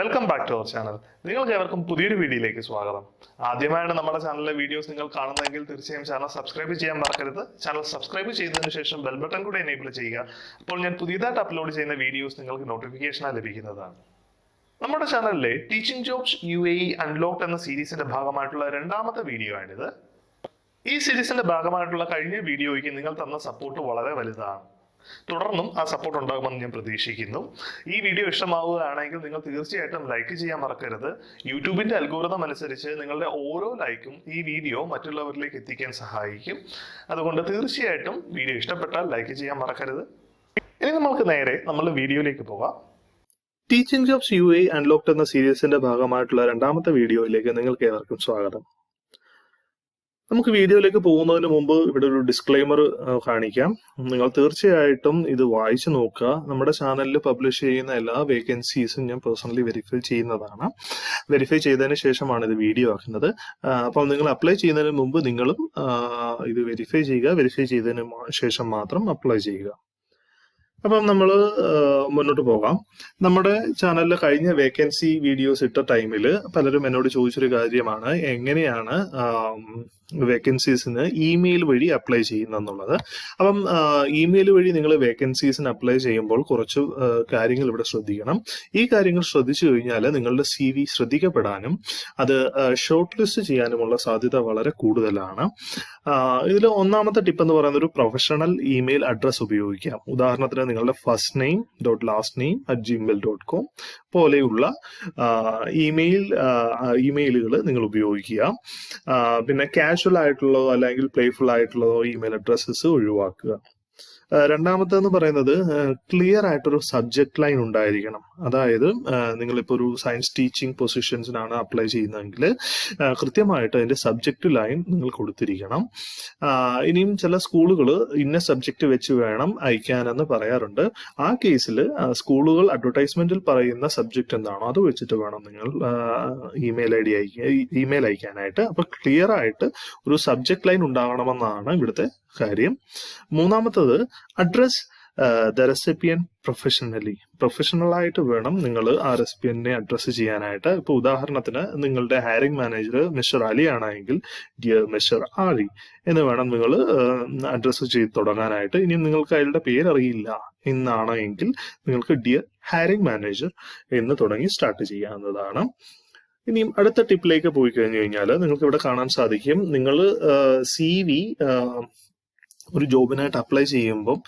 Welcome back to our channel. നിങ്ങൾക്ക് ഏവർക്കും പുതിയൊരു വീഡിയോയിലേക്ക് സ്വാഗതം. ആദ്യമായാണ് നമ്മുടെ ചാനലിലെ വീഡിയോസ് നിങ്ങൾ കാണുന്നതെങ്കിൽ തീർച്ചയായും ചാനൽ സബ്സ്ക്രൈബ് ചെയ്യാൻ മറക്കരുത്. ചാനൽ സബ്സ്ക്രൈബ് ചെയ്തതിനു ശേഷം ബെൽ ബട്ടൺ കൂടെ എനേബിൾ ചെയ്യുക. അപ്പോൾ ഞാൻ പുതിയതായിട്ട് അപ്ലോഡ് ചെയ്യുന്ന വീഡിയോസ് നിങ്ങൾക്ക് നോട്ടിഫിക്കേഷനായി ലഭിക്കുന്നതാണ്. നമ്മുടെ ചാനലിലെ ടീച്ചിങ് ജോബ്സ് UAE അൺലോക്ഡ് എന്ന സീരീസിന്റെ ഭാഗമായിട്ടുള്ള രണ്ടാമത്തെ വീഡിയോ ആണിത്. ഈ സീരീസിന്റെ ഭാഗമായിട്ടുള്ള കഴിഞ്ഞ വീഡിയോയ്ക്ക് നിങ്ങൾ തന്ന സപ്പോർട്ട് വളരെ വലുതാണ്. തുടർന്നും ആ സപ്പോർട്ട് ഉണ്ടാകുമെന്ന് ഞാൻ പ്രതീക്ഷിക്കുന്നു. ഈ വീഡിയോ ഇഷ്ടമാവുകയാണെങ്കിൽ നിങ്ങൾ തീർച്ചയായിട്ടും ലൈക്ക് ചെയ്യാൻ മറക്കരുത്. യൂട്യൂബിന്റെ അൽഗോരിതം അനുസരിച്ച് നിങ്ങളുടെ ഓരോ ലൈക്കും ഈ വീഡിയോ മറ്റുള്ളവരിലേക്ക് എത്തിക്കാൻ സഹായിക്കും. അതുകൊണ്ട് തീർച്ചയായിട്ടും വീഡിയോ ഇഷ്ടപ്പെട്ടാൽ ലൈക്ക് ചെയ്യാൻ മറക്കരുത്. ഇനി നമുക്ക് നേരെ നമ്മുടെ വീഡിയോയിലേക്ക് പോകാം. ടീച്ചിങ് ജോബ്സ് UAE അൺലോക്ഡ് എന്ന സീരീസിന്റെ ഭാഗമായിട്ടുള്ള രണ്ടാമത്തെ വീഡിയോയിലേക്ക് നിങ്ങൾക്ക് ഏവർക്കും സ്വാഗതം. നമുക്ക് വീഡിയോയിലേക്ക് പോകുന്നതിന് മുമ്പ് ഇവിടെ ഒരു ഡിസ്ക്ലെയിമർ കാണിക്കാം. നിങ്ങൾ തീർച്ചയായിട്ടും ഇത് വായിച്ചു നോക്കുക. നമ്മുടെ ചാനലിൽ പബ്ലിഷ് ചെയ്യുന്ന എല്ലാ വേക്കൻസീസും ഞാൻ പേഴ്സണലി വെരിഫൈ ചെയ്യുന്നതാണ്. വെരിഫൈ ചെയ്തതിന് ശേഷമാണ് ഇത് വീഡിയോ ആക്കുന്നത്. അപ്പോൾ നിങ്ങൾ അപ്ലൈ ചെയ്യുന്നതിന് മുമ്പ് നിങ്ങളും ഇത് വെരിഫൈ ചെയ്യുക. വെരിഫൈ ചെയ്തതിന് ശേഷം മാത്രം അപ്ലൈ ചെയ്യുക. അപ്പം നമ്മൾ മുന്നോട്ട് പോകാം. നമ്മുടെ ചാനലിൽ കഴിഞ്ഞ വേക്കൻസി വീഡിയോസ് ഇട്ട ടൈമിൽ പലരും എന്നോട് ചോദിച്ചൊരു കാര്യമാണ് എങ്ങനെയാണ് വേക്കൻസീസിന് ഇമെയിൽ വഴി അപ്ലൈ ചെയ്യുന്നതെന്നുള്ളത്. അപ്പം ഇമെയിൽ വഴി നിങ്ങൾ വേക്കൻസീസിന് അപ്ലൈ ചെയ്യുമ്പോൾ കുറച്ച് കാര്യങ്ങൾ ഇവിടെ ശ്രദ്ധിക്കണം. ഈ കാര്യങ്ങൾ ശ്രദ്ധിച്ചു കഴിഞ്ഞാൽ നിങ്ങളുടെ CV ശ്രദ്ധിക്കപ്പെടാനും അത് ഷോർട്ട് ലിസ്റ്റ് ചെയ്യാനുമുള്ള സാധ്യത വളരെ കൂടുതലാണ്. ഇതിൽ ഒന്നാമത്തെ ടിപ്പ് എന്ന് പറയുന്നത് ഒരു പ്രൊഫഷണൽ ഇമെയിൽ അഡ്രസ് ഉപയോഗിക്കാം. ഉദാഹരണത്തിന് നിങ്ങളുടെ ഫസ്റ്റ് നെയിം .lastname@gmail.com പോലെയുള്ള ഇമെയിലുകൾ നിങ്ങൾ ഉപയോഗിക്കുക. പിന്നെ കാഷ്വൽ ആയിട്ടുള്ളതോ അല്ലെങ്കിൽ പ്ലേഫുൾ ആയിട്ടുള്ളതോ ഇമെയിൽ അഡ്രസ്സസ് ഒഴിവാക്കുക. രണ്ടാമത്തെന്ന് പറയുന്നത് ക്ലിയർ ആയിട്ടൊരു സബ്ജക്ട് ലൈൻ ഉണ്ടായിരിക്കണം. അതായത് നിങ്ങളിപ്പോൾ ഒരു സയൻസ് ടീച്ചിങ് പൊസിഷൻസിനാണ് അപ്ലൈ ചെയ്യുന്നതെങ്കിൽ കൃത്യമായിട്ട് അതിന്റെ സബ്ജക്ട് ലൈൻ നിങ്ങൾ കൊടുത്തിരിക്കണം. ഇനിയും ചില സ്കൂളുകൾ ഇന്ന സബ്ജക്ട് വെച്ച് വേണം അയക്കാനെന്ന് പറയാറുണ്ട്. ആ കേസിൽ സ്കൂളുകൾ അഡ്വർടൈസ്മെന്റിൽ പറയുന്ന സബ്ജക്ട് എന്താണോ അത് വെച്ചിട്ട് വേണം നിങ്ങൾ ഇമെയിൽ അയക്കാനായിട്ട്. അപ്പൊ ക്ലിയർ ആയിട്ട് ഒരു സബ്ജക്ട് ലൈൻ ഉണ്ടാകണമെന്നാണ് ഇവിടുത്തെ കാര്യം. മൂന്നാമത്തത് അഡ്രസ് ദ റെസിപ്പിയൻ പ്രൊഫഷണൽ ആയിട്ട് വേണം നിങ്ങൾ ആ റെസിപ്പിയന്റിനെ അഡ്രസ്സ് ചെയ്യാനായിട്ട്. ഇപ്പൊ ഉദാഹരണത്തിന് നിങ്ങളുടെ ഹയറിംഗ് മാനേജർ മിസ്റ്റർ അലി ആണെങ്കിൽ ഡിയർ മിസ്റ്റർ അലി എന്ന് വേണം നിങ്ങൾ അഡ്രസ്സ് ചെയ്ത് തുടങ്ങാനായിട്ട്. ഇനി നിങ്ങൾക്ക് അയാളുടെ പേരറിയില്ല എന്നാണെങ്കിൽ നിങ്ങൾക്ക് ഡിയർ ഹയറിംഗ് മാനേജർ എന്ന് തുടങ്ങി സ്റ്റാർട്ട് ചെയ്യാവുന്നതാണ്. ഇനിയും അടുത്ത ടിപ്പിലേക്ക് പോയി കഴിഞ്ഞു കഴിഞ്ഞാൽ നിങ്ങൾക്ക് ഇവിടെ കാണാൻ സാധിക്കും, നിങ്ങൾ CV ഒരു ജോബിനായിട്ട് അപ്ലൈ ചെയ്യുമ്പം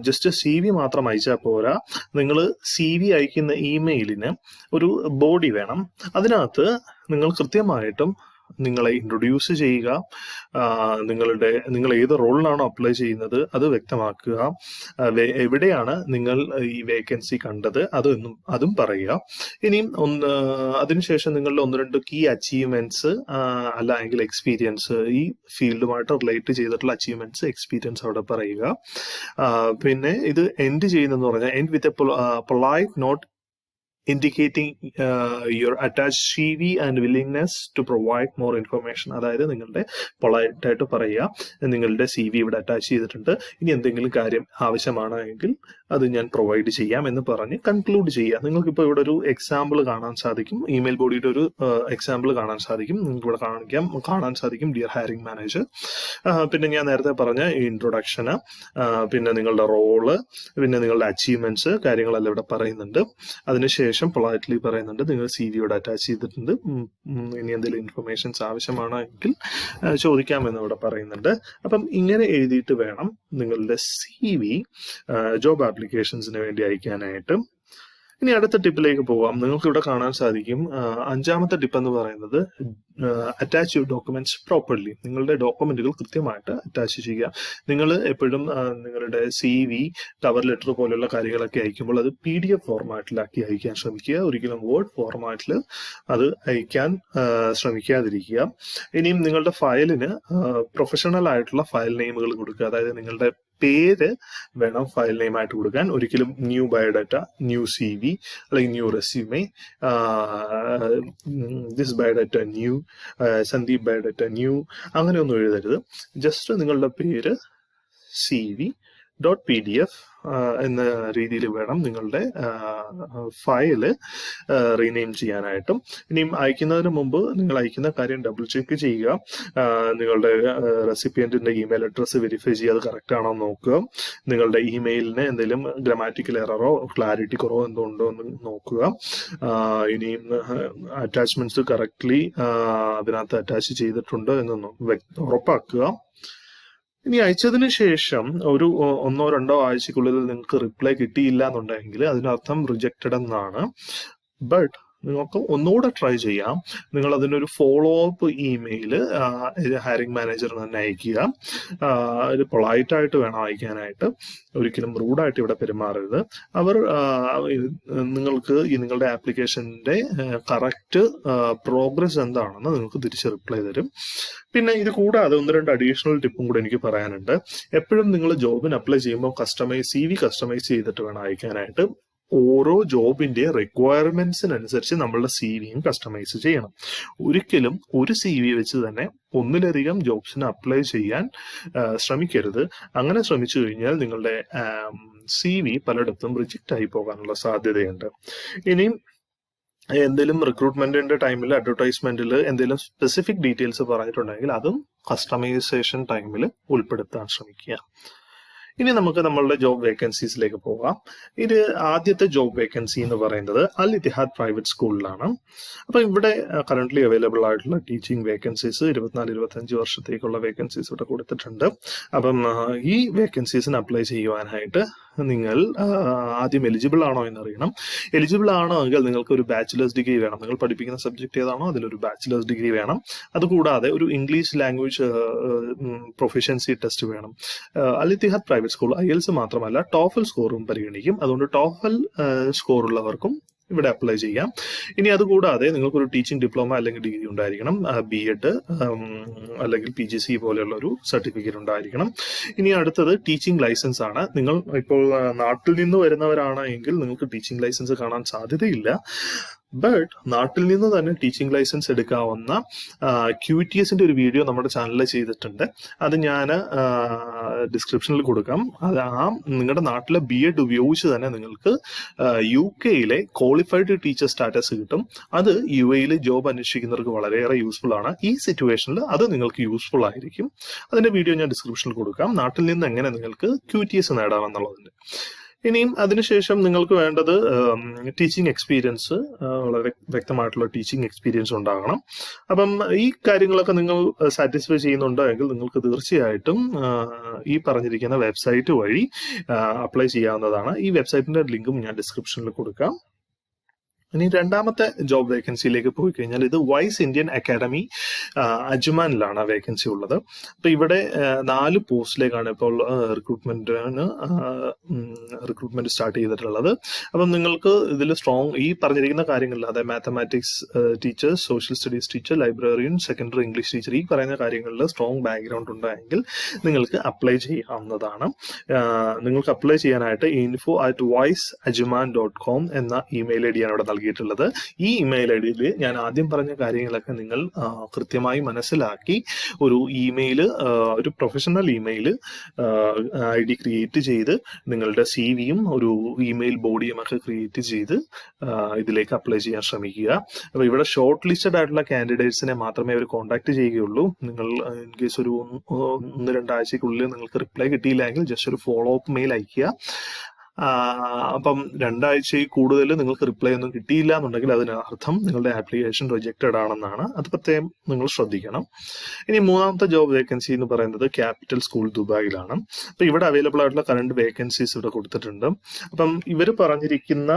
ജസ്റ്റ് CV മാത്രം അയച്ചാൽ പോരാ. നിങ്ങൾ CV അയക്കുന്ന ഇമെയിലിന് ഒരു ബോഡി വേണം. അതിനകത്ത് നിങ്ങൾ കൃത്യമായിട്ടും നിങ്ങളെ ഇൻട്രൊഡ്യൂസ് ചെയ്യുക. നിങ്ങൾ ഏത് റോളിലാണോ അപ്ലൈ ചെയ്യുന്നത് അത് വ്യക്തമാക്കുക. എവിടെയാണ് നിങ്ങൾ ഈ വേക്കൻസി കണ്ടത് അതും പറയുക. ഇനിയും അതിനുശേഷം നിങ്ങളുടെ 1-2 കീ അച്ചീവ്മെന്റ്സ് അല്ലെങ്കിൽ എക്സ്പീരിയൻസ്, ഈ ഫീൽഡുമായിട്ട് റിലേറ്റ് ചെയ്തിട്ടുള്ള അച്ചീവ്മെന്റ്സ്, എക്സ്പീരിയൻസ് അവിടെ പറയുക. പിന്നെ ഇത് എൻഡ് ചെയ്യുന്നതെന്ന് പറഞ്ഞാൽ end with a polite note indicating your attached CV and willingness to provide more information. അതായത് നിങ്ങളുടെ പൊളൈറ്റ് ആയിട്ട് പറയുക, നിങ്ങളുടെ CV ഇവിടെ അറ്റാച്ച് ചെയ്തിട്ടുണ്ട്, ഇനി എന്തെങ്കിലും കാര്യം ആവശ്യമാണെങ്കിൽ അത് ഞാൻ പ്രൊവൈഡ് ചെയ്യാം എന്ന് പറഞ്ഞ് കൺക്ലൂഡ് ചെയ്യുക. നിങ്ങൾക്കിപ്പോൾ ഇവിടെ ഒരു എക്സാമ്പിൾ കാണാൻ സാധിക്കും, ഇമെയിൽ ബോഡിയുടെ ഒരു എക്സാമ്പിൾ കാണാൻ സാധിക്കും. നിങ്ങൾക്ക് ഇവിടെ കാണാൻ സാധിക്കും ഡിയർ ഹയറിംഗ് മാനേജർ. പിന്നെ ഞാൻ നേരത്തെ പറഞ്ഞ ഇൻട്രൊഡക്ഷന്, പിന്നെ നിങ്ങളുടെ റോള്, പിന്നെ നിങ്ങളുടെ അച്ചീവ്മെന്റ്സ്, കാര്യങ്ങളെല്ലാം ഇവിടെ പറയുന്നുണ്ട്. അതിനുശേഷം പൊളൈറ്റ്ലി പറയുന്നുണ്ട് നിങ്ങൾ CV യോട് അറ്റാച്ച് ചെയ്തിട്ടുണ്ട്, ഇനി എന്തെങ്കിലും ഇൻഫർമേഷൻസ് ആവശ്യമാണെങ്കിൽ ചോദിക്കാമെന്ന് ഇവിടെ പറയുന്നുണ്ട്. അപ്പം ഇങ്ങനെ എഴുതിയിട്ട് വേണം നിങ്ങളുടെ CV ജോബ് ആപ്ലിക്കേഷൻസിന് വേണ്ടി അയക്കാനായിട്ട്. ഇനി അടുത്ത ടിപ്പിലേക്ക് പോകാം. നിങ്ങൾക്ക് ഇവിടെ കാണാൻ സാധിക്കും, അഞ്ചാമത്തെ ടിപ്പ് എന്ന് പറയുന്നത് അറ്റാച്ച് യുവർ ഡോക്യുമെന്റ്സ് പ്രോപ്പർലി. നിങ്ങളുടെ ഡോക്യുമെന്റുകൾ കൃത്യമായിട്ട് അറ്റാച്ച് ചെയ്യുക. നിങ്ങൾ എപ്പോഴും നിങ്ങളുടെ CV, കവർ ലെറ്റർ പോലെയുള്ള കാര്യങ്ങളൊക്കെ അയക്കുമ്പോൾ അത് PDF ഫോർമാറ്റിലാക്കി അയക്കാൻ ശ്രമിക്കുക. ഒരിക്കലും വേർഡ് ഫോർമാറ്റിൽ അത് അയക്കാൻ ശ്രമിക്കാതിരിക്കുക. ഇനിയും നിങ്ങളുടെ ഫയലിന് പ്രൊഫഷണൽ ആയിട്ടുള്ള ഫയൽ നെയിമുകൾ കൊടുക്കുക. അതായത് നിങ്ങളുടെ പേര് വേണം ഫയൽ നെയിം ആയിട്ട് കൊടുക്കാൻ. ഒരിക്കലും ന്യൂ ബയോഡാറ്റ, ന്യൂ CV അല്ലെങ്കിൽ new resume, this biodata new, Sandeep biodata new, അങ്ങനെയൊന്നും എഴുതരുത്. ജസ്റ്റ് നിങ്ങളുടെ പേര്, CV, .pdf എന്ന രീതിയിൽ വേണം നിങ്ങളുടെ ഫയല് റീനെയിം ചെയ്യാനായിട്ടും. ഇനിയും അയക്കുന്നതിന് മുമ്പ് നിങ്ങൾ അയക്കുന്ന കാര്യം ഡബിൾ ചെക്ക് ചെയ്യുക. നിങ്ങളുടെ റെസിപ്പിയന്റിന്റെ ഇമെയിൽ അഡ്രസ്സ് വെരിഫൈ ചെയ്യുക, അത് കറക്റ്റ് ആണോ നോക്കുക. നിങ്ങളുടെ ഇമെയിലിന് എന്തെങ്കിലും ഗ്രാമാറ്റിക്കൽ എററോ ക്ലാരിറ്റി കുറവോ എന്തുണ്ടോ എന്ന് നോക്കുക. ഇനിയും അറ്റാച്ച്മെന്റ്സ് കറക്റ്റ്ലി അതിനകത്ത് അറ്റാച്ച് ചെയ്തിട്ടുണ്ട് എന്നൊന്ന് ഉറപ്പാക്കുക. ഇനി അയച്ചതിന് ശേഷം ഒരു 1-2 ആഴ്ചക്കുള്ളിൽ നിങ്ങൾക്ക് റിപ്ലൈ കിട്ടിയില്ല എന്നുണ്ടെങ്കിൽ അതിനർത്ഥം റിജക്റ്റഡ് എന്നാണ്. ബട്ട് നിങ്ങൾക്ക് ഒന്നുകൂടെ ട്രൈ ചെയ്യാം. നിങ്ങൾ അതിനൊരു ഫോളോ അപ്പ് ഇമെയിൽ ഹയറിംഗ് മാനേജറിന് തന്നെ അയക്കുക. ഒരു പൊളൈറ്റ് ആയിട്ട് വേണം അയക്കാനായിട്ട്, ഒരിക്കലും റൂഡായിട്ട് ഇവിടെ പെരുമാറരുത്. അവർ നിങ്ങൾക്ക് നിങ്ങളുടെ ആപ്ലിക്കേഷന്റെ കറക്റ്റ് പ്രോഗ്രസ് എന്താണെന്ന് നിങ്ങൾക്ക് തിരിച്ച് റിപ്ലൈ തരും. പിന്നെ ഇത് കൂടാതെ 1-2 അഡീഷണൽ ടിപ്പും കൂടെ എനിക്ക് പറയാനുണ്ട്. എപ്പോഴും നിങ്ങൾ ജോബിന് അപ്ലൈ ചെയ്യുമ്പോൾ CV കസ്റ്റമൈസ് ചെയ്തിട്ട് വേണം അയക്കാനായിട്ട്. ഓരോ ജോബിന്റെ റിക്വയർമെന്റ്സിനനുസരിച്ച് നമ്മളുടെ CVയും കസ്റ്റമൈസ് ചെയ്യണം. ഒരിക്കലും ഒരു CV വെച്ച് തന്നെ ഒന്നിലധികം ജോബ്സിന് അപ്ലൈ ചെയ്യാൻ ശ്രമിക്കരുത്. അങ്ങനെ ശ്രമിച്ചു കഴിഞ്ഞാൽ നിങ്ങളുടെ CV പലയിടത്തും റിജക്റ്റ് ആയി പോകാനുള്ള സാധ്യതയുണ്ട്. ഇനിയും എന്തെങ്കിലും റിക്രൂട്ട്മെന്റിന്റെ ടൈമിൽ അഡ്വർടൈസ്മെന്റിൽ എന്തെങ്കിലും സ്പെസിഫിക് ഡീറ്റെയിൽസ് പറഞ്ഞിട്ടുണ്ടെങ്കിൽ അതും കസ്റ്റമൈസേഷൻ ടൈമിൽ ഉൾപ്പെടുത്താൻ ശ്രമിക്കുക. ഇനി നമുക്ക് നമ്മളുടെ ജോബ് വേക്കൻസീസിലേക്ക് പോകാം. ഇത് ആദ്യത്തെ ജോബ് വേക്കൻസി എന്ന് പറയുന്നത് അൽ ഇത്തിഹാദ് പ്രൈവറ്റ് സ്കൂളിലാണ്. അപ്പൊ ഇവിടെ കറന്റ്ലി അവൈലബിൾ ആയിട്ടുള്ള ടീച്ചിങ് വേക്കൻസീസ് 24-25 വർഷത്തേക്കുള്ള വേക്കൻസീസ് ഇവിടെ കൊടുത്തിട്ടുണ്ട്. അപ്പം ഈ വേക്കൻസീസിന് അപ്ലൈ ചെയ്യുവാനായിട്ട് നിങ്ങൾ ആദ്യം എലിജിബിൾ ആണോ എന്നറിയണം. എലിജിബിൾ ആണോ എങ്കിൽ നിങ്ങൾക്ക് ഒരു ബാച്ചിലേഴ്സ് ഡിഗ്രി വേണം. നിങ്ങൾ പഠിപ്പിക്കുന്ന സബ്ജക്ട് ഏതാണോ അതിലൊരു ബാച്ചിലേഴ്സ് ഡിഗ്രി വേണം. അതുകൂടാതെ ഒരു ഇംഗ്ലീഷ് ലാംഗ്വേജ് പ്രൊഫിഷ്യൻസി ടെസ്റ്റ് വേണം. Al Ittihad private school IELTS മാത്രമല്ല ടോഫൽ സ്കോറും പരിഗണിക്കും. അതുകൊണ്ട് ടോഫൽ സ്കോർ ഉള്ളവർക്കും ഇവിടെ അപ്ലൈ ചെയ്യാം. ഇനി അതുകൂടാതെ നിങ്ങൾക്കൊരു ടീച്ചിങ് ഡിപ്ലോമ അല്ലെങ്കിൽ ഡിഗ്രി ഉണ്ടായിരിക്കണം. B.Ed അല്ലെങ്കിൽ PGC പോലെയുള്ള ഒരു സർട്ടിഫിക്കറ്റ് ഉണ്ടായിരിക്കണം. ഇനി അടുത്തത് ടീച്ചിങ് ലൈസൻസ് ആണ്. നിങ്ങൾ ഇപ്പോൾ നാട്ടിൽ നിന്ന് വരുന്നവരാണ് എങ്കിൽ നിങ്ങൾക്ക് ടീച്ചിങ് ലൈസൻസ് കാണാൻ സാധ്യതയില്ല. ബട്ട് നാട്ടിൽ നിന്ന് തന്നെ ടീച്ചിങ് ലൈസൻസ് എടുക്കാവുന്ന QTSന്റെ ഒരു വീഡിയോ നമ്മുടെ ചാനലിൽ ചെയ്തിട്ടുണ്ട്. അത് ഞാൻ ഡിസ്ക്രിപ്ഷനിൽ കൊടുക്കാം. അത് നിങ്ങളുടെ നാട്ടിലെ B.Ed ഉപയോഗിച്ച് തന്നെ നിങ്ങൾക്ക് UK ക്വാളിഫൈഡ് ടീച്ചർ സ്റ്റാറ്റസ് കിട്ടും. അത് UAE ജോബ് അന്വേഷിക്കുന്നവർക്ക് വളരെയേറെ യൂസ്ഫുൾ ആണ്. ഈ സിറ്റുവേഷനിൽ അത് നിങ്ങൾക്ക് യൂസ്ഫുൾ ആയിരിക്കും. അതിന്റെ വീഡിയോ ഞാൻ ഡിസ്ക്രിപ്ഷനിൽ കൊടുക്കാം. നാട്ടിൽ നിന്ന് എങ്ങനെ നിങ്ങൾക്ക് QTS നേടാമെന്നുള്ളതിന്റെ. ഇനിയും അതിനുശേഷം നിങ്ങൾക്ക് വേണ്ടത് ടീച്ചിങ് എക്സ്പീരിയൻസ്, വളരെ വ്യക്തമായിട്ടുള്ള ടീച്ചിങ് എക്സ്പീരിയൻസ് ഉണ്ടാകണം. അപ്പം ഈ കാര്യങ്ങളൊക്കെ നിങ്ങൾ സാറ്റിസ്ഫൈ ചെയ്യുന്നുണ്ടോ എങ്കിൽ നിങ്ങൾക്ക് തീർച്ചയായിട്ടും ഈ പറഞ്ഞിരിക്കുന്ന വെബ്സൈറ്റ് വഴി അപ്ലൈ ചെയ്യാവുന്നതാണ്. ഈ വെബ്സൈറ്റിന്റെ ലിങ്കും ഞാൻ ഡിസ്ക്രിപ്ഷനിൽ കൊടുക്കാം. ഇനി രണ്ടാമത്തെ ജോബ് വേക്കൻസിയിലേക്ക് പോയി കഴിഞ്ഞാൽ ഇത് വൈസ് ഇന്ത്യൻ അക്കാഡമി അജ്മാനിലാണ് വേക്കൻസി ഉള്ളത്. അപ്പൊ ഇവിടെ 4 പോസ്റ്റിലേക്കാണ് ഇപ്പോൾ റിക്രൂട്ട്മെന്റ് സ്റ്റാർട്ട് ചെയ്തിട്ടുള്ളത്. അപ്പം നിങ്ങൾക്ക് ഇതിൽ സ്ട്രോങ് ഈ പറഞ്ഞിരിക്കുന്ന കാര്യങ്ങളിൽ, അതായത് mathematics teacher, social studies teacher, librarian, secondary English teacher, ഈ പറയുന്ന കാര്യങ്ങളിൽ സ്ട്രോങ് ബാക്ക്ഗ്രൗണ്ട് ഉണ്ടെങ്കിൽ നിങ്ങൾക്ക് അപ്ലൈ ചെയ്യാവുന്നതാണ്. നിങ്ങൾക്ക് അപ്ലൈ ചെയ്യാനായിട്ട് info@wiseajman.com എന്ന ഇമെയിൽ ID ആണ് അവിടെ നൽകിയിട്ടുള്ളത്. ഈ ഇമെയിൽ IDയിൽ ഞാൻ ആദ്യം പറഞ്ഞ കാര്യങ്ങളൊക്കെ നിങ്ങൾ കൃത്യമായി മനസ്സിലാക്കി ഒരു ഒരു പ്രൊഫഷണൽ ഇമെയിൽ ID ക്രിയേറ്റ് ചെയ്ത് നിങ്ങളുടെ CVയും ഒരു ഇമെയിൽ ബോഡിയും ഒക്കെ ക്രിയേറ്റ് ചെയ്ത് ഇതിലേക്ക് അപ്ലൈ ചെയ്യാൻ ശ്രമിക്കുക. അപ്പൊ ഇവിടെ ഷോർട്ട് ലിസ്റ്റഡ് ആയിട്ടുള്ള കാൻഡിഡേറ്റ്സിനെ മാത്രമേ അവർ കോൺടാക്ട് ചെയ്യുകയുള്ളൂ. നിങ്ങൾ ഇൻ കേസ് ഒരു 1-2 ആഴ്ചക്കുള്ളിൽ നിങ്ങൾക്ക് റിപ്ലൈ കിട്ടിയില്ലെങ്കിൽ ജസ്റ്റ് ഒരു ഫോളോ അപ്പ് മെയിൽ അയക്കുക. അപ്പം 2 ആഴ്ചയിൽ കൂടുതൽ നിങ്ങൾക്ക് റിപ്ലൈ ഒന്നും കിട്ടിയില്ല എന്നുണ്ടെങ്കിൽ അതിനർത്ഥം നിങ്ങളുടെ ആപ്ലിക്കേഷൻ റിജക്റ്റഡ് ആണെന്നാണ്. അത് പ്രത്യേകം നിങ്ങൾ ശ്രദ്ധിക്കണം. ഇനി മൂന്നാമത്തെ ജോബ് വേക്കൻസി എന്ന് പറയുന്നത് ക്യാപിറ്റൽ സ്കൂൾ ദുബായിലാണ്. അപ്പൊ ഇവിടെ അവൈലബിൾ ആയിട്ടുള്ള കറണ്ട് വേക്കൻസീസ് ഇവിടെ കൊടുത്തിട്ടുണ്ട്. അപ്പം ഇവർ പറഞ്ഞിരിക്കുന്ന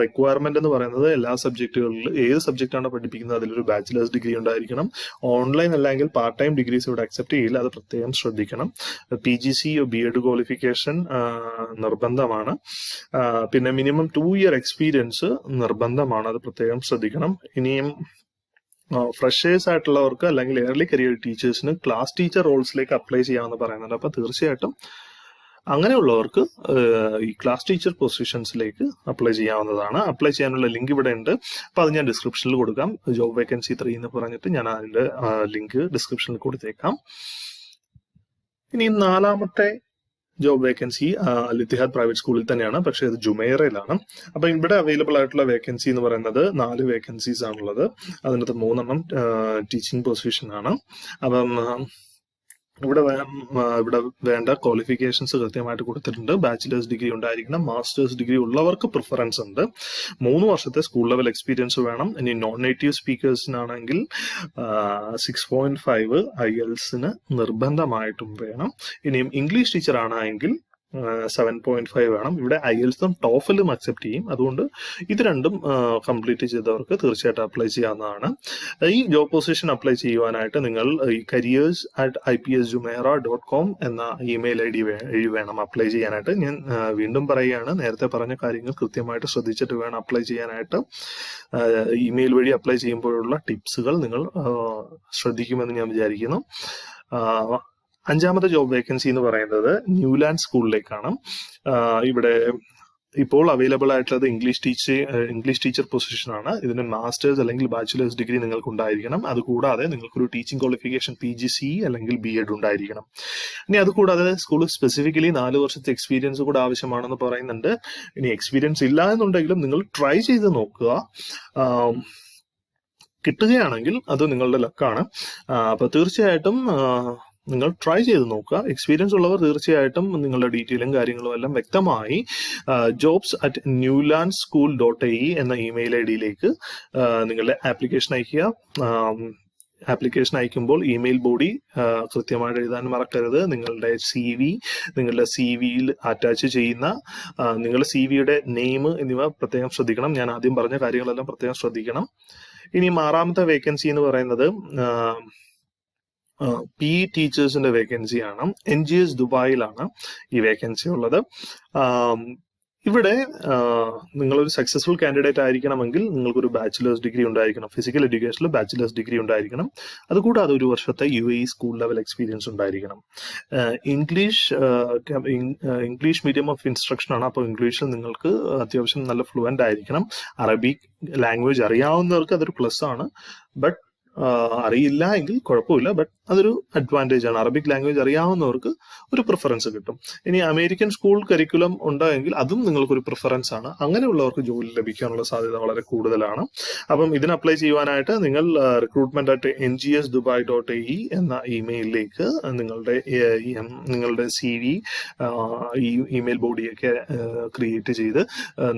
റിക്വയർമെന്റ് എന്ന് പറയുന്നത് എല്ലാ സബ്ജക്റ്റുകളിലും ഏത് സബ്ജക്റ്റാണോ പഠിപ്പിക്കുന്നത് അതിലൊരു ബാച്ചിലേഴ്സ് ഡിഗ്രി ഉണ്ടായിരിക്കണം. ഓൺലൈൻ അല്ലെങ്കിൽ പാർട്ട് ടൈം ഡിഗ്രീസ് ഇവിടെ അക്സെപ്റ്റ് ചെയ്യില്ല, അത് പ്രത്യേകം ശ്രദ്ധിക്കണം. PGC B.Ed ക്വാളിഫിക്കേഷൻ നിർബന്ധമാണ്. പിന്നെ മിനിമം 2 year എക്സ്പീരിയൻസ് നിർബന്ധമാണ്, അത് പ്രത്യേകം ശ്രദ്ധിക്കണം. ഇനിയും ഫ്രഷേഴ്സ് ആയിട്ടുള്ളവർക്ക് അല്ലെങ്കിൽ ഏർലി കരിയർ ടീച്ചേഴ്സിന് ക്ലാസ് ടീച്ചർ റോൾസിലേക്ക് അപ്ലൈ ചെയ്യാമെന്ന് പറയുന്നുണ്ട്. അപ്പൊ തീർച്ചയായിട്ടും അങ്ങനെയുള്ളവർക്ക് ഈ ക്ലാസ് ടീച്ചർ പൊസിഷൻസിലേക്ക് അപ്ലൈ ചെയ്യാവുന്നതാണ്. അപ്ലൈ ചെയ്യാനുള്ള ലിങ്ക് ഇവിടെ ഉണ്ട്. അപ്പൊ അത് ഞാൻ ഡിസ്ക്രിപ്ഷനിൽ കൊടുക്കാം. ജോബ് വേക്കൻസി 3 എന്ന് പറഞ്ഞിട്ട് ഞാൻ അതിന്റെ ലിങ്ക് ഡിസ്ക്രിപ്ഷനിൽ കൊടുത്തേക്കാം. ഇനി 4ാമത്തെ job vacancy Al Ittihad private സ്കൂളിൽ തന്നെയാണ്, പക്ഷേ ഇത് ജുമൈറയിലാണ്. അപ്പം ഇവിടെ അവൈലബിൾ ആയിട്ടുള്ള വേക്കൻസി എന്ന് പറയുന്നത് 4 വേക്കൻസീസ് ആണുള്ളത്. അതിനകത്ത് 3 ടീച്ചിങ് പൊസിഷൻ ആണ്. അപ്പം ഇവിടെ വേണ്ട ക്വാളിഫിക്കേഷൻസ് കൃത്യമായിട്ട് കൊടുത്തിട്ടുണ്ട്. ബാച്ചിലേഴ്സ് ഡിഗ്രി ഉണ്ടായിരിക്കണം, മാസ്റ്റേഴ്സ് ഡിഗ്രി ഉള്ളവർക്ക് പ്രിഫറൻസ് ഉണ്ട്, 3 വർഷത്തെ സ്കൂൾ ലെവൽ എക്സ്പീരിയൻസ് വേണം. ഇനി നോൺ നേറ്റീവ് സ്പീക്കേഴ്സിനാണെങ്കിൽ 6.5 IELTS നിർബന്ധമായിട്ടും വേണം. ഇനിയും ഇംഗ്ലീഷ് ടീച്ചർ ആണെങ്കിൽ 7.5 വേണം. ഇവിടെ IELTSും ടോഫലും അക്സെപ്റ്റ് ചെയ്യും. അതുകൊണ്ട് ഇത് രണ്ടും കംപ്ലീറ്റ് ചെയ്തവർക്ക് തീർച്ചയായിട്ടും അപ്ലൈ ചെയ്യാവുന്നതാണ്. ഈ ജോബ് പൊസിഷൻ അപ്ലൈ ചെയ്യുവാനായിട്ട് നിങ്ങൾ ഈ careers@ipsjumeirah.com എന്ന ഇമെയിൽ ID വഴി വേണം അപ്ലൈ ചെയ്യാനായിട്ട്. ഞാൻ വീണ്ടും പറയുകയാണ്, നേരത്തെ പറഞ്ഞ കാര്യങ്ങൾ കൃത്യമായിട്ട് ശ്രദ്ധിച്ചിട്ട് വേണം അപ്ലൈ ചെയ്യാനായിട്ട്. ഇമെയിൽ വഴി അപ്ലൈ ചെയ്യുമ്പോഴുള്ള ടിപ്സുകൾ നിങ്ങൾ ശ്രദ്ധിക്കുമെന്ന് ഞാൻ വിചാരിക്കുന്നു. 5ാമത്തെ ജോബ് വേക്കൻസി എന്ന് പറയുന്നത് ന്യൂലാൻഡ് സ്കൂളിലേക്കാണ്. ഇവിടെ ഇപ്പോൾ അവൈലബിൾ ആയിട്ടുള്ളത് ഇംഗ്ലീഷ് ടീച്ചർ പൊസിഷനാണ്. ഇതിന് മാസ്റ്റേഴ്സ് അല്ലെങ്കിൽ ബാച്ചിലേഴ്സ് ഡിഗ്രി നിങ്ങൾക്ക് ഉണ്ടായിരിക്കണം. അതുകൂടാതെ നിങ്ങൾക്കൊരു ടീച്ചിങ് ക്വാളിഫിക്കേഷൻ PGCE അല്ലെങ്കിൽ BEd ഉണ്ടായിരിക്കണം. ഇനി അതുകൂടാതെ സ്കൂൾ സ്പെസിഫിക്കലി 4 വർഷത്തെ എക്സ്പീരിയൻസ് കൂടെ ആവശ്യമാണെന്ന് പറയുന്നുണ്ട്. ഇനി എക്സ്പീരിയൻസ് ഇല്ല എന്നുണ്ടെങ്കിലും നിങ്ങൾ ട്രൈ ചെയ്ത് നോക്കുക. കിട്ടുകയാണെങ്കിൽ അത് നിങ്ങളുടെ ലക്കാണ്. അപ്പൊ തീർച്ചയായിട്ടും നിങ്ങൾ ട്രൈ ചെയ്ത് നോക്കുക. എക്സ്പീരിയൻസ് ഉള്ളവർ തീർച്ചയായിട്ടും നിങ്ങളുടെ ഡീറ്റെയിലും കാര്യങ്ങളും എല്ലാം വ്യക്തമായി jobs@newlandschool.ae എന്ന ഇമെയിൽ IDയിലേക്ക് നിങ്ങളുടെ ആപ്ലിക്കേഷൻ അയക്കുക. ആപ്ലിക്കേഷൻ അയക്കുമ്പോൾ ഇമെയിൽ ബോഡി കൃത്യമായിട്ട് എഴുതാൻ മറക്കരുത്. നിങ്ങളുടെ നിങ്ങളുടെ CV-യിൽ അറ്റാച്ച് ചെയ്യുന്ന നിങ്ങളുടെ CV-യുടെ നെയിം എന്നിവ പ്രത്യേകം ശ്രദ്ധിക്കണം. ഞാൻ ആദ്യം പറഞ്ഞ കാര്യങ്ങളെല്ലാം പ്രത്യേകം ശ്രദ്ധിക്കണം. ഇനി 6ാമത്തെ വേക്കൻസി എന്ന് പറയുന്നത് PE ടീച്ചേഴ്സിന്റെ വേക്കൻസിയാണ്. NGS ദുബായിലാണ് ഈ വേക്കൻസി ഉള്ളത്. ഇവിടെ നിങ്ങളൊരു സക്സസ്ഫുൾ കാൻഡിഡേറ്റ് ആയിരിക്കണമെങ്കിൽ നിങ്ങൾക്കൊരു ബാച്ചിലേഴ്സ് ഡിഗ്രി ഉണ്ടായിരിക്കണം. ഫിസിക്കൽ എഡ്യൂക്കേഷനിൽ ബാച്ചിലേഴ്സ് ഡിഗ്രി ഉണ്ടായിരിക്കണം. അതുകൂടാതെ 1 വർഷത്തെ UAE സ്കൂൾ ലെവൽ എക്സ്പീരിയൻസ് ഉണ്ടായിരിക്കണം. ഇംഗ്ലീഷ് മീഡിയം ഓഫ് ഇൻസ്ട്രക്ഷൻ ആണ്. അപ്പോൾ ഇംഗ്ലീഷിൽ നിങ്ങൾക്ക് അത്യാവശ്യം നല്ല ഫ്ലുവൻ്റ് ആയിരിക്കണം. അറബിക് ലാംഗ്വേജ് അറിയാവുന്നവർക്ക് അതൊരു പ്ലസ് ആണ്. ബട്ട് അറിയില്ല എങ്കിൽ കുഴപ്പമില്ല. ബട്ട് അതൊരു അഡ്വാൻറ്റേജ് ആണ്. അറബിക് ലാംഗ്വേജ് അറിയാവുന്നവർക്ക് ഒരു പ്രിഫറൻസ് കിട്ടും. ഇനി അമേരിക്കൻ സ്കൂൾ കരിക്കുലം ഉണ്ടെങ്കിൽ അതും നിങ്ങൾക്കൊരു പ്രിഫറൻസ് ആണ്. അങ്ങനെയുള്ളവർക്ക് ജോലി ലഭിക്കാനുള്ള സാധ്യത വളരെ കൂടുതലാണ്. അപ്പം ഇതിന് അപ്ലൈ ചെയ്യുവാനായിട്ട് നിങ്ങൾ recruitment@ngsdubai.ae എന്ന ഇമെയിലിലേക്ക് നിങ്ങളുടെ CV ഈ ഇമെയിൽ ബോഡിയൊക്കെ ക്രിയേറ്റ് ചെയ്ത്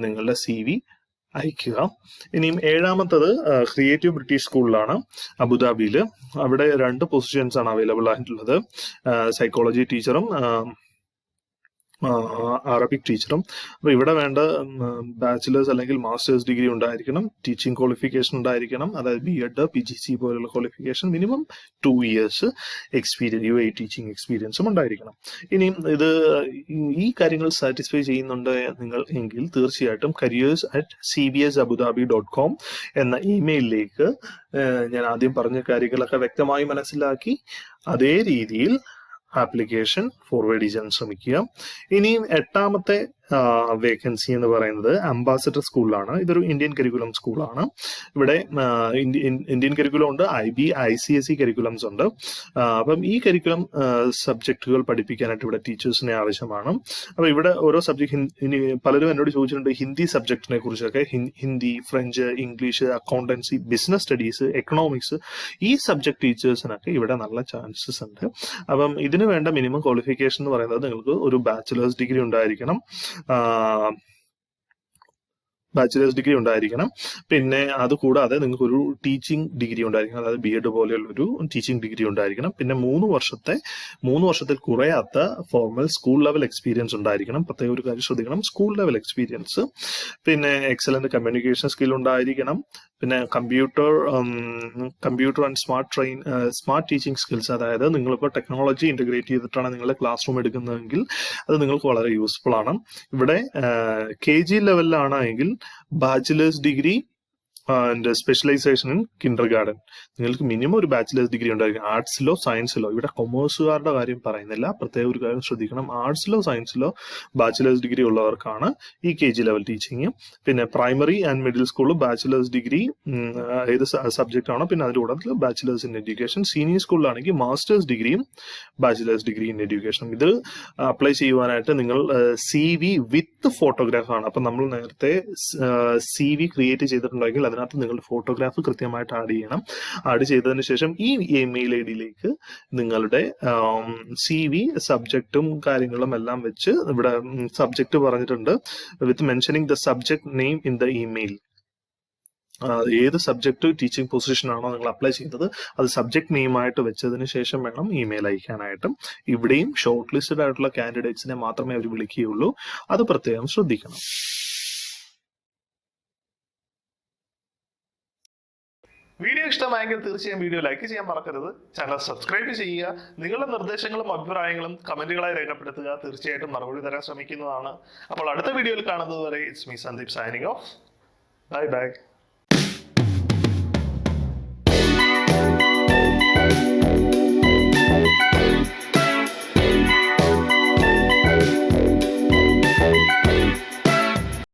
നിങ്ങളുടെ CV അയക്കുക. ഇനിയും 7ാമത്തത് ക്രിയേറ്റീവ് ബ്രിട്ടീഷ് സ്കൂളിലാണ്, അബുദാബിയിൽ. അവിടെ 2 പൊസിഷൻസ് ആണ് അവൈലബിൾ ആയിട്ടുള്ളത്. സൈക്കോളജി ടീച്ചറും അറബിക് ടീച്ചറും. അപ്പോൾ ഇവിടെ വേണ്ട ബാച്ചിലേഴ്സ് അല്ലെങ്കിൽ മാസ്റ്റേഴ്സ് ഡിഗ്രി ഉണ്ടായിരിക്കണം, ടീച്ചിങ് ക്വാളിഫിക്കേഷൻ ഉണ്ടായിരിക്കണം, അതായത് BEd PGCE പോലുള്ള qualification, minimum 2 years experience UAE teaching എക്സ്പീരിയൻസും ഉണ്ടായിരിക്കണം. ഇനിയും ഈ കാര്യങ്ങൾ സാറ്റിസ്ഫൈ ചെയ്യുന്നുണ്ട് നിങ്ങൾ എങ്കിൽ തീർച്ചയായിട്ടും careers@cbsabudabi.com എന്ന ഇമെയിലിലേക്ക് ഞാൻ ആദ്യം പറഞ്ഞ കാര്യങ്ങളൊക്കെ വ്യക്തമായി മനസ്സിലാക്കി അതേ രീതിയിൽ ആപ്ലിക്കേഷൻ ഫോർവേഡ് ചെയ്യാൻ ശ്രമിക്കുക. ഇനിയും 8ാമത്തെ വേക്കൻസി എന്ന് പറയുന്നത് അംബാസഡർ സ്കൂളിലാണ്. ഇതൊരു ഇന്ത്യൻ കരിക്കുലം സ്കൂളാണ്. ഇവിടെ ഇന്ത്യൻ കരിക്കുലം ഉണ്ട്, IB ICSE കരിക്കുലംസ് ഉണ്ട്. അപ്പം ഈ കരിക്കുലം സബ്ജക്റ്റുകൾ പഠിപ്പിക്കാനായിട്ട് ഇവിടെ ടീച്ചേഴ്സിനെ ആവശ്യമാണ്. അപ്പൊ ഇവിടെ ഓരോ സബ്ജക്ട് ഇനി പലരും എന്നോട് ചോദിച്ചിട്ടുണ്ട് ഹിന്ദി സബ്ജക്റ്റിനെ കുറിച്ചൊക്കെ. Hindi, French, English, accountancy, business studies, economics, ഈ സബ്ജക്ട് ടീച്ചേഴ്സിനൊക്കെ ഇവിടെ നല്ല ചാൻസസ് ഉണ്ട്. അപ്പം ഇതിന് വേണ്ട മിനിമം ക്വാളിഫിക്കേഷൻ എന്ന് പറയുന്നത് നിങ്ങൾക്ക് ഒരു ബാച്ചിലേഴ്സ് ഡിഗ്രി ഉണ്ടായിരിക്കണം. പിന്നെ അതുകൂടാതെ നിങ്ങൾക്ക് ഒരു ടീച്ചിങ് ഡിഗ്രി ഉണ്ടായിരിക്കണം, അതായത് BEd പോലെയുള്ള ഒരു ടീച്ചിങ് ഡിഗ്രി ഉണ്ടായിരിക്കണം. പിന്നെ 3 വർഷത്തിൽ കുറയാത്ത ഫോർമൽ സ്കൂൾ ലെവൽ എക്സ്പീരിയൻസ് ഉണ്ടായിരിക്കണം. പ്രത്യേക ഒരു കാര്യം ശ്രദ്ധിക്കണം, സ്കൂൾ ലെവൽ എക്സ്പീരിയൻസ്. പിന്നെ എക്സലന്റ് കമ്മ്യൂണിക്കേഷൻ സ്കിൽ ഉണ്ടായിരിക്കണം. പിന്നെ computer and smart teaching skills, അതായത് നിങ്ങളിപ്പോൾ ടെക്നോളജി ഇന്റഗ്രേറ്റ് ചെയ്തിട്ടാണ് നിങ്ങളുടെ ക്ലാസ് റൂം എടുക്കുന്നതെങ്കിൽ അത് നിങ്ങൾക്ക് വളരെ യൂസ്ഫുൾ ആണ്. ഇവിടെ KG ലെവലിലാണെങ്കിൽ bachelor's degree and specialisation in kindergarten. നിങ്ങൾക്ക് മിനിമം ഒരു ബാച്ചിലേഴ്സ് ഡിഗ്രി ഉണ്ടായിരിക്കും. ആർട്സിലോ സയൻസിലോ, ഇവിടെ കൊമേഴ്സുകാരുടെ കാര്യം പറയുന്നില്ല, പ്രത്യേക ഒരു കാര്യം ശ്രദ്ധിക്കണം. ആർട്സിലോ സയൻസിലോ ബാച്ചിലേഴ്സ് ഡിഗ്രി ഉള്ളവർക്കാണ് ഈ KG ലെവൽ ടീച്ചിങ്. പിന്നെ പ്രൈമറി ആൻഡ് മിഡിൽ സ്കൂളിൽ ബാച്ചിലേഴ്സ് ഡിഗ്രി ഏത് സബ്ജക്റ്റ് ആണോ, പിന്നെ അതിൻ്റെ കൂടെ ബാച്ചിലേഴ്സ് ഇൻ എഡ്യൂക്കേഷൻ. സീനിയർ സ്കൂളിലാണെങ്കിൽ മാസ്റ്റേഴ്സ് ഡിഗ്രിയും ബാച്ചിലേഴ്സ് ഡിഗ്രി ഇൻ എഡ്യൂക്കേഷനും. ഇത് അപ്ലൈ ചെയ്യുവാനായിട്ട് നിങ്ങൾ CV വിത്ത് ഫോട്ടോഗ്രാഫ് ആണ്. അപ്പം നമ്മൾ നേരത്തെ CV ക്രിയേറ്റ് ചെയ്തിട്ടുണ്ടെങ്കിൽ അതിനകത്ത് നിങ്ങളുടെ ഫോട്ടോഗ്രാഫ് കൃത്യമായിട്ട് ആഡ് ചെയ്യണം. ആഡ് ചെയ്തതിന് ശേഷം ഈ ഇമെയിൽ ID-യിലേക്ക് നിങ്ങളുടെ CV സബ്ജക്റ്റും കാര്യങ്ങളും എല്ലാം വെച്ച്, ഇവിടെ സബ്ജക്റ്റ് പറഞ്ഞിട്ടുണ്ട് with mentioning the subject name in the email. ഏത് സബ്ജക്റ്റ് ടീച്ചിങ് പൊസിഷൻ ആണോ നിങ്ങൾ അപ്ലൈ ചെയ്തത് അത് സബ്ജക്ട് നെയിമായിട്ട് വെച്ചതിന് ശേഷം വേണം ഇമെയിൽ അയക്കാനായിട്ടും. ഇവിടെയും ഷോർട്ട് ലിസ്റ്റഡ് ആയിട്ടുള്ള കാൻഡിഡേറ്റ്സിനെ മാത്രമേ അവർ വിളിക്കുകയുള്ളൂ. അത് പ്രത്യേകം ശ്രദ്ധിക്കണം. വീഡിയോ ഇഷ്ടമായെങ്കിൽ തീർച്ചയായും വീഡിയോ ലൈക്ക് ചെയ്യാൻ മറക്കരുത്. ചാനൽ സബ്സ്ക്രൈബ് ചെയ്യുക. നിങ്ങളുടെ നിർദ്ദേശങ്ങളും അഭിപ്രായങ്ങളും കമന്റുകളായി രേഖപ്പെടുത്തുക. തീർച്ചയായിട്ടും മറുപടി തരാൻ ശ്രമിക്കുന്നതാണ്. അപ്പോൾ അടുത്ത വീഡിയോയിൽ കാണുന്നത് വരെ it's me Sandeep signing off. Bye bye.